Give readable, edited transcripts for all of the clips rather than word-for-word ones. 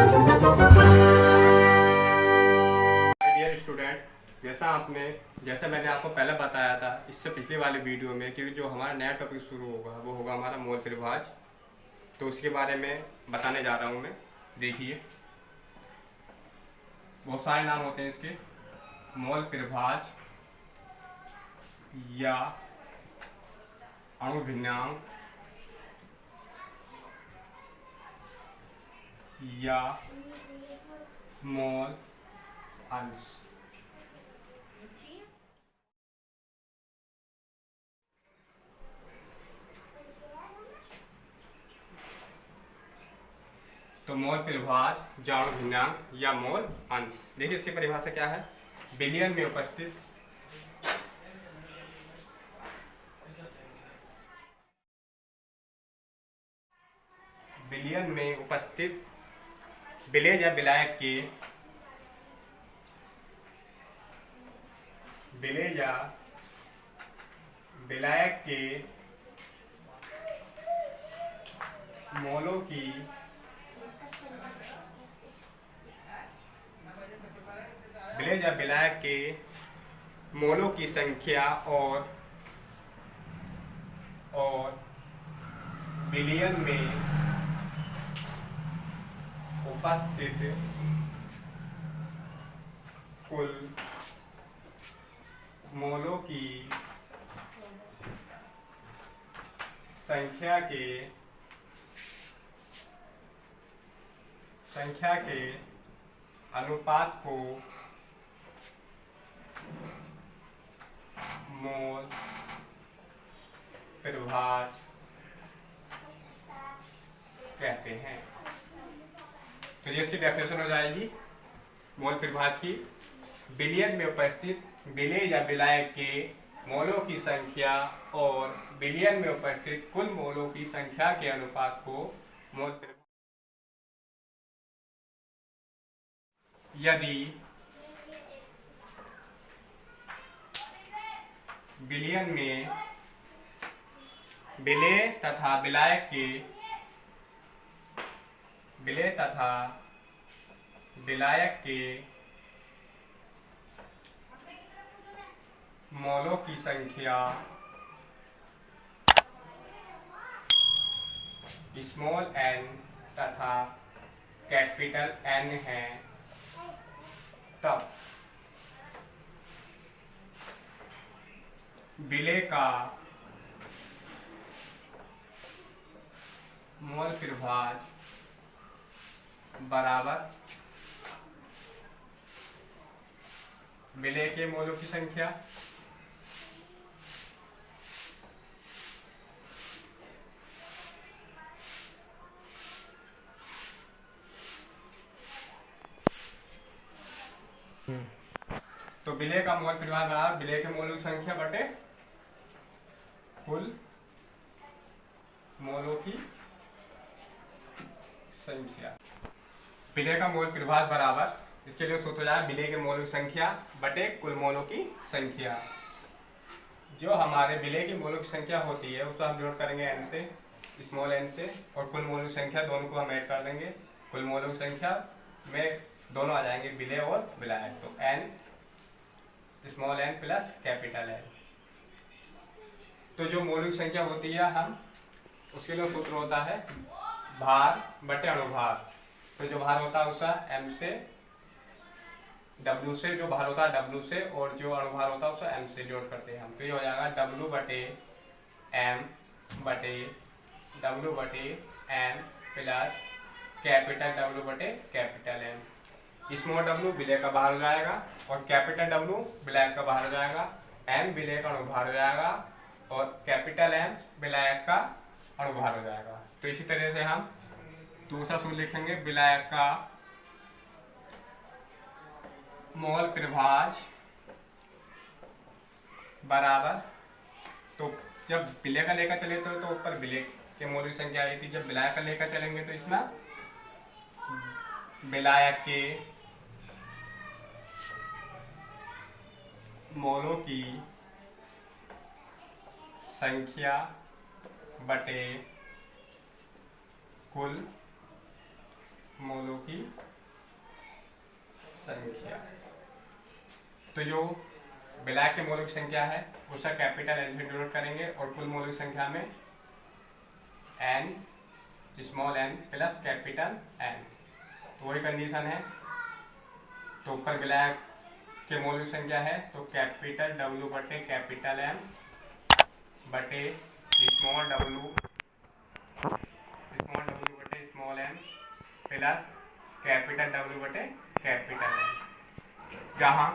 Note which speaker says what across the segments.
Speaker 1: Dear student, जैसा मैंने आपको पहले बताया था इससे पिछली वाले वीडियो में कि जो हमारा नया टॉपिक शुरू होगा वो होगा हमारा मोल त्रिभुज। तो उसके बारे में बताने जा रहा हूँ मैं। देखिए, बहुत सारे नाम होते हैं इसके। मोल त्रिभुज या अणुभिन्नांक या मोल अंश। तो मोल त्रिभुज, या अणुभिन्नांक या मोल अंश। देखिए, इसकी परिभाषा क्या है। बिलियन में उपस्थित विलेय या विलायक के मोलों की संख्या और बिलियन में उपस्थित कुल मोलों की संख्या के अनुपात को मोल त्रिभुज कहते हैं। तो ये इसकी डेफिनेशन हो जाएगी मोल त्रिभुज की। बिलियन में उपस्थित विलेय या विलायक के मोलों की संख्या और बिलियन में उपस्थित कुल मोलों की संख्या के अनुपात को मोल त्रिभुज। यदि बिलियन में विलेय तथा विलायक के मोलों की संख्या स्मॉल n तथा कैपिटल N है, तब विलेय का मोल त्रिभुज बराबर विलेय के मोलों की संख्या तो विलेय का मोल त्रिभुज बराबर विलेय के मोलों की संख्या बटे कुल मोलों की संख्या। विलेय का मोल त्रिभुज बराबर, इसके लिए सूत्र हो जाए विलेय के मोलों की संख्या बटे कुल मोलों की संख्या। जो हमारे विलेय की मोलों की संख्या होती है उसको हम डिनोट करेंगे n से, स्मॉल n से, और कुल मोलों की संख्या दोनों को हम ऐड कर देंगे। कुल मोलों की संख्या में दोनों आ जाएंगे, विलेय और विलायक। तो n small n plus capital N। तो जो मोलों की संख्या होती है हम उसके लिए सूत्र होता है भार बटे अणुभार। तो जो भार होता है उसका m से, w से, जो भार होता है w से, और जो अणुभार होता है उसका m से जोड़ करते हैं हम। तो ये हो जाएगा w बटे m बटे w बटे n प्लस कैपिटल W बटे कैपिटल M। स्मॉल w विलेय का बाहर हो जाएगा और कैपिटल W विलायक का बाहर हो जाएगा। M विलेय का अणुभार हो जाएगा और कैपिटल M विलायक का अणुभार हो जाएगा। तो इसी तरह से हम दूसरा सूत्र लिखेंगे, विलायक का मोल त्रिभुज बराबर, तो जब विलेय का लेकर चले तो ऊपर विलेय के मोल की संख्या आई थी, जब विलायक का लेकर चलेंगे तो इसमें विलायक के मोलों की संख्या बटे कुल मोलों की संख्या। तो जो विलायक के मोलों की संख्या है उसे कैपिटल एन से डिनोट करेंगे और कुल मोलों की संख्या में N small N plus capital N. तो वही कंडीशन है। तो ऊपर विलायक के मोलों की संख्या है तो कैपिटल डब्ल्यू बटे कैपिटल एम बटे स्मॉल डब्ल्यू बटे small M plus capital W बटे कैपिटल एम, जहाँ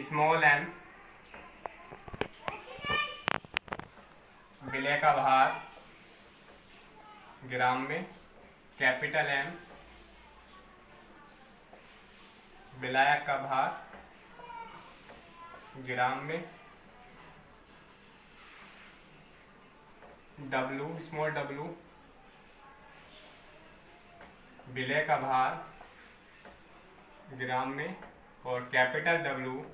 Speaker 1: स्मॉल एम विलय का भार ग्राम में, कैपिटल एम विलायक का भार ग्राम में, डब्लू स्मॉल डब्लू विलय का भार ग्राम में और कैपिटल डब्लू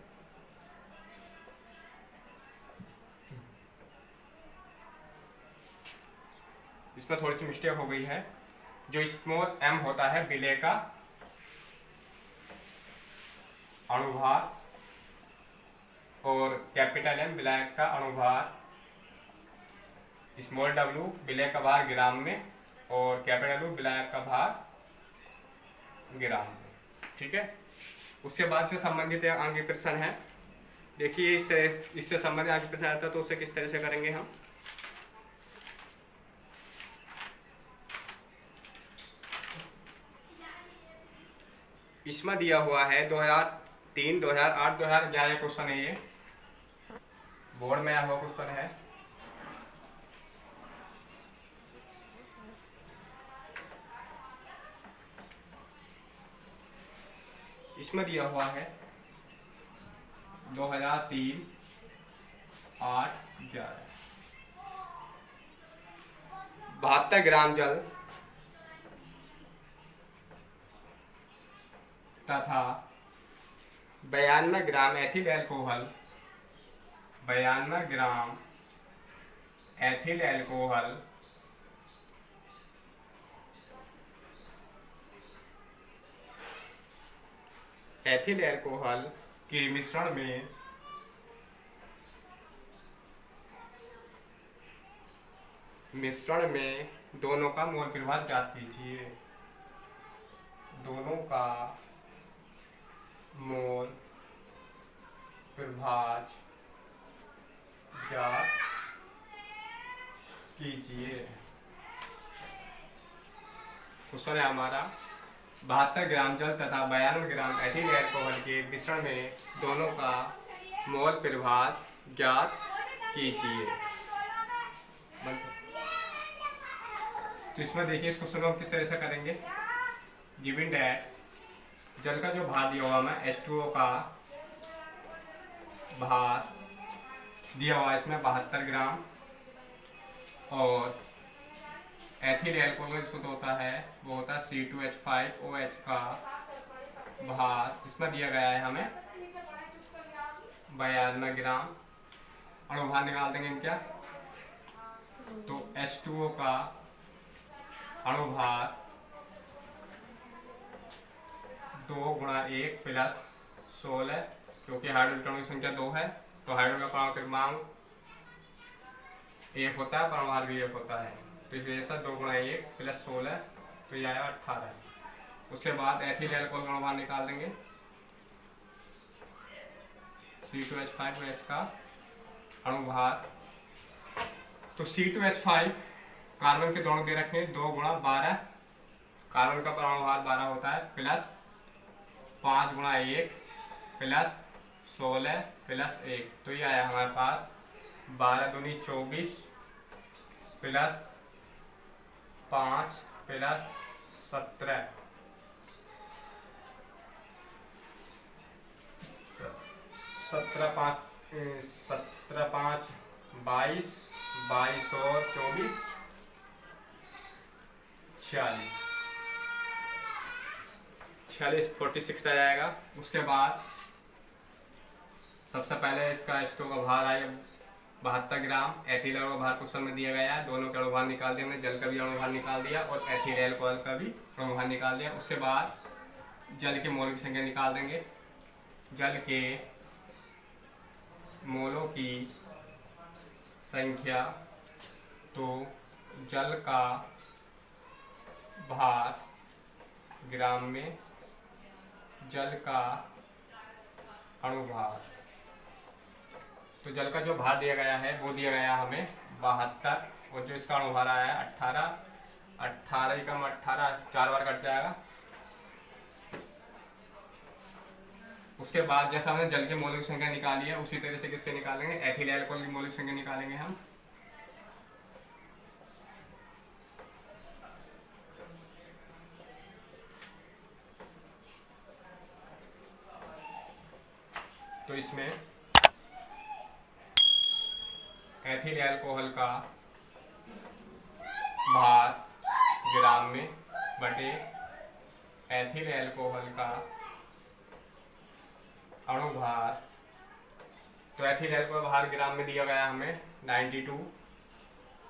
Speaker 1: इसमें थोड़ी सी मिस्टेक हो गई है। जो स्मॉल एम होता है विलय का अणुभार और कैपिटल एम विलायक का अणुभार, स्मॉल डब्लू विलय का भार ग्राम में और कैपिटल डब्लू विलायक का भार ग्राम में। ठीक है। उसके बाद से संबंधित आगे प्रश्न है। देखिए इस तरह इससे संबंधित आगे प्रश्न आता है तो उसे किस तरह से करेंगे हम। इसमें दिया हुआ है 2003, 2008, 2011 क्वेश्चन है। ये बोर्ड में आया हुआ क्वेश्चन है। इसमें दिया हुआ है 2003, 8, 11 72 ग्राम जल तथा 92 ग्राम एथिल एल्कोहल, 92 ग्राम एथिल एल्कोहल के मिश्रण में दोनों का मोल प्रभाव ज्ञात कीजिए। दोनों का मोल प्रभाव ज्ञात कीजिए। क्वेश्चन है हमारा 72 ग्राम जल तथा 92 ग्राम एथिल एल्कोहल के मिश्रण में दोनों का मोल प्रभाव ज्ञात कीजिए। तो इसमें देखिए इस क्वेश्चन को हम किस तरह से करेंगे। गिवन डैट जल का जो भार दिया हुआ है H2O का भार दिया हुआ है इसमें 72 ग्राम और एथिल एल्कोहल शुद्ध होता है वो होता है C2H5OH का भार इसमें दिया गया है हमें 92 ग्राम। अणुभार निकाल देंगे क्या। तो H2O का अणुभार 2 गुणा 1 प्लस 16, क्योंकि हाइड्रोजन की संख्या 2 है तो हाइड्रोजन का परमाणु क्रमांक 1 होता है, परमाणु भी 1 होता है। तो इस वजह से 2 गुणा 1 प्लस 16 तो यह आएगा 18। उसके बाद एथिल एल्कोहल का अणुभार निकाल देंगे C2H5OH का अणुभार। तो C2H5 कार्बन के दोनों दे रखे 2 गुणा 12, कार्बन का परमाणु भार 12 होता है प्लस 5 गुणा 1 प्लस 16 प्लस 1 तो ये आया हमारे पास 12 दूनी 24 प्लस 5 प्लस 17 17 5 22 22 और 24 46 46 आ जाएगा। उसके बाद सबसे पहले इसका H2O का भार आएगा 72 ग्राम एथिल अणुभार क्वेश्चन में दिया गया है। दोनों के अणुभार निकाल दिया हमने, जल का भी अणुभार निकाल दिया और एथिल अल्कोहल का भी अणुभार निकाल दिया। उसके बाद जल के मोलों की संख्या निकाल देंगे। जल के मोलों की संख्या, तो जल का भार ग्राम में, जल का अणुभार, तो जल का जो भार दिया गया है वो दिया गया हमें 72 और जो इसका अणुभार आया है 18, 18 कम 18 4 बार कट जाएगा। उसके बाद जैसा हमने जल के मोलों की संख्या निकाली है उसी तरह से किसके निकालेंगे, एथिल अल्कोहल की मोलों की संख्या निकालेंगे हम। तो इसमें एथिल अल्कोहल का भार ग्राम में बटे एथिल अल्कोहल का अणुभार, तो एथिल अल्कोहल भार ग्राम में दिया गया हमें 92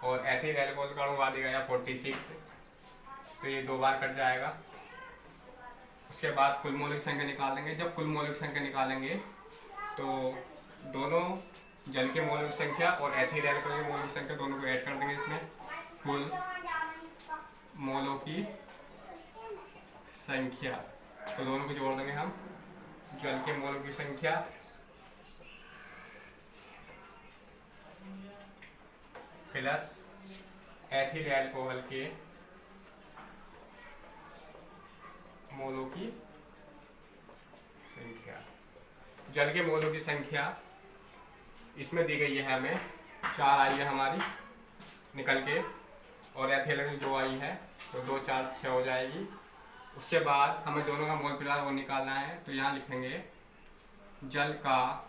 Speaker 1: और एथिल अल्कोहल का अणुभार दिया गया 46, तो ये 2 बार कट जाएगा। उसके बाद कुल मोल की संख्या निकाल देंगे। जब कुल मोल की संख्या निकालेंगे तो दोनों जल के मोल की संख्या और एथिल अल्कोहल के मोल की संख्या दोनों को ऐड कर देंगे इसमें। कुल मोलों की संख्या, तो दोनों को जोड़ देंगे हम। जल के मोलों की संख्या प्लस एथिल अल्कोहल के मोलों की संख्या। जल के मोलों की संख्या इसमें दी गई है हमें 4 आई है हमारी निकल के, और एथिल में 2 आई है, तो 2 4 6 हो जाएगी। उसके बाद हमें दोनों का मोल प्रभाव वो निकालना है, तो यहाँ लिखेंगे जल का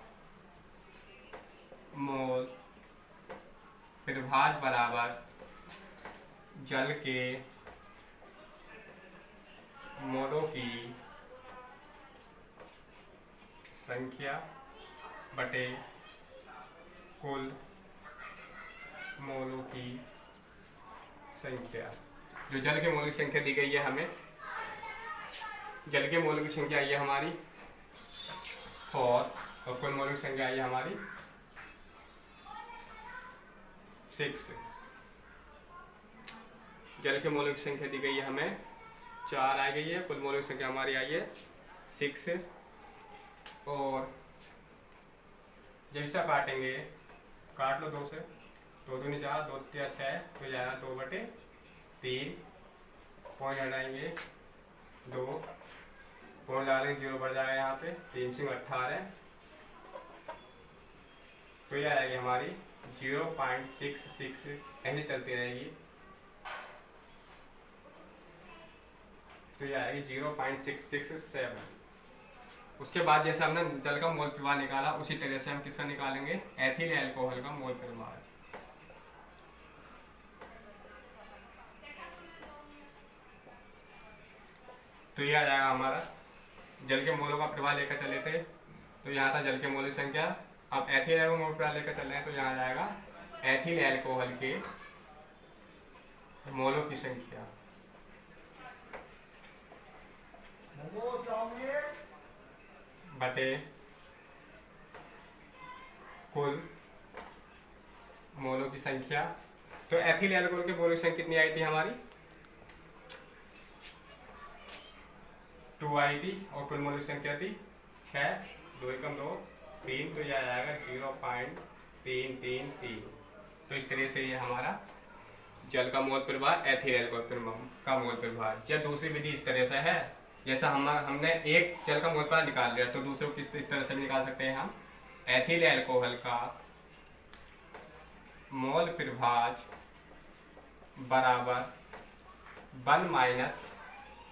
Speaker 1: मोल प्रभाव बराबर जल के मोलों की संख्या बटे कुल मोलों की संख्या। जो जल के मोलों की संख्या दी गई है हमें, जल के मोलों की संख्या आई है हमारी 4 और कुल मोलों की संख्या आई है हमारी 6। जल के मोलों की संख्या दी गई है हमें 4 आ गई है, कुल मोलों की संख्या हमारी आई है 6। और जैसा काटेंगे, काट लो 2 से, 2 दूनी 4, 2 3 6, तो जाएगा 2/3। पॉइंट हटाएंगे 2, पॉइंट डालेंगे 0 बढ़ जाएगा यहाँ पे, 3 से 18, तो यह आएगी हमारी 0.66, ऐसे चलती रहेगी, तो यह आएगी 0.667। उसके बाद जैसे हमने जल का मोल प्रवाह निकाला उसी तरह से हम किसका निकालेंगे, एथिल अल्कोहल का मोल प्रवाह। तो यह आ जाएगा हमारा, जल के मोलों का प्रवाह लेकर चले थे तो यहाँ था जल के मोल की संख्या। अब एथिल अल्कोहल मोल प्रवाह लेकर चल रहे हैं तो यहाँ आ जाएगा एथिल अल्कोहल के मोलों की संख्या बटे कुल मोलों की संख्या। तो एथिल अल्कोहल के मोलों की संख्या कितनी आई थी हमारी, 2 आई थी, और कुल मोलों की संख्या थी 6, 2 एकम 2 3, तो यह आ जाएगा 0.333। तो इस तरह से ये हमारा जल का मोल प्रवाह एथिल अल्कोहल का मोल प्रवाह। या दूसरी विधि इस तरह से है, जैसा हमने एक जल का मोल प्रवाह निकाल लिया तो दूसरे को इस तरह से भी निकाल सकते हैं हम। एथिल अल्कोहल का मोल प्रभाज बराबर 1 माइनस,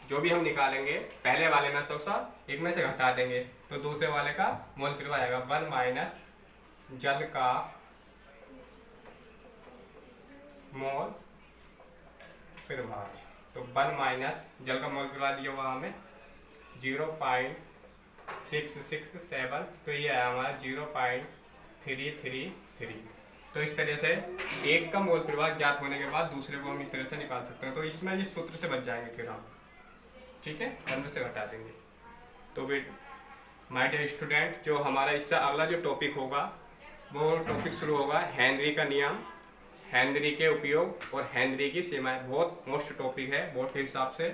Speaker 1: जो भी हम निकालेंगे पहले वाले में 100 एक में से घटा देंगे तो दूसरे वाले का मोल प्रभाज आएगा 1 माइनस जल का मोल प्रभाज। तो 1 माइनस जल का मोल प्रभाज दिया हुआ हमें 0.667, तो ये आया हमारा 0.333। तो इस तरह से एक का मोल प्रभाव ज्ञात होने के बाद दूसरे को हम इस तरह से निकाल सकते हैं। तो इसमें ये सूत्र से बच जाएंगे फिर हम, ठीक है, हम से घटा देंगे। तो फिर माय डियर स्टूडेंट, जो हमारा इससे अगला जो टॉपिक होगा वो टॉपिक शुरू होगा हेनरी का नियम, हेनरी के उपयोग और हेनरी की सीमाएं। बहुत मोस्ट टॉपिक है बोर्ड के हिसाब से।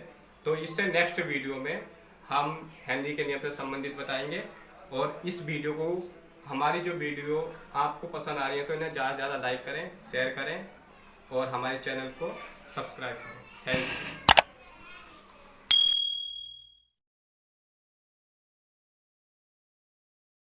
Speaker 1: तो इससे नेक्स्ट वीडियो में हम हेनरी के नियम से संबंधित बताएंगे। और इस वीडियो को, हमारी जो वीडियो आपको पसंद आ रही है तो इन्हें ज़्यादा से ज़्यादा लाइक करें, शेयर करें और हमारे चैनल को सब्सक्राइब करें। Thank you.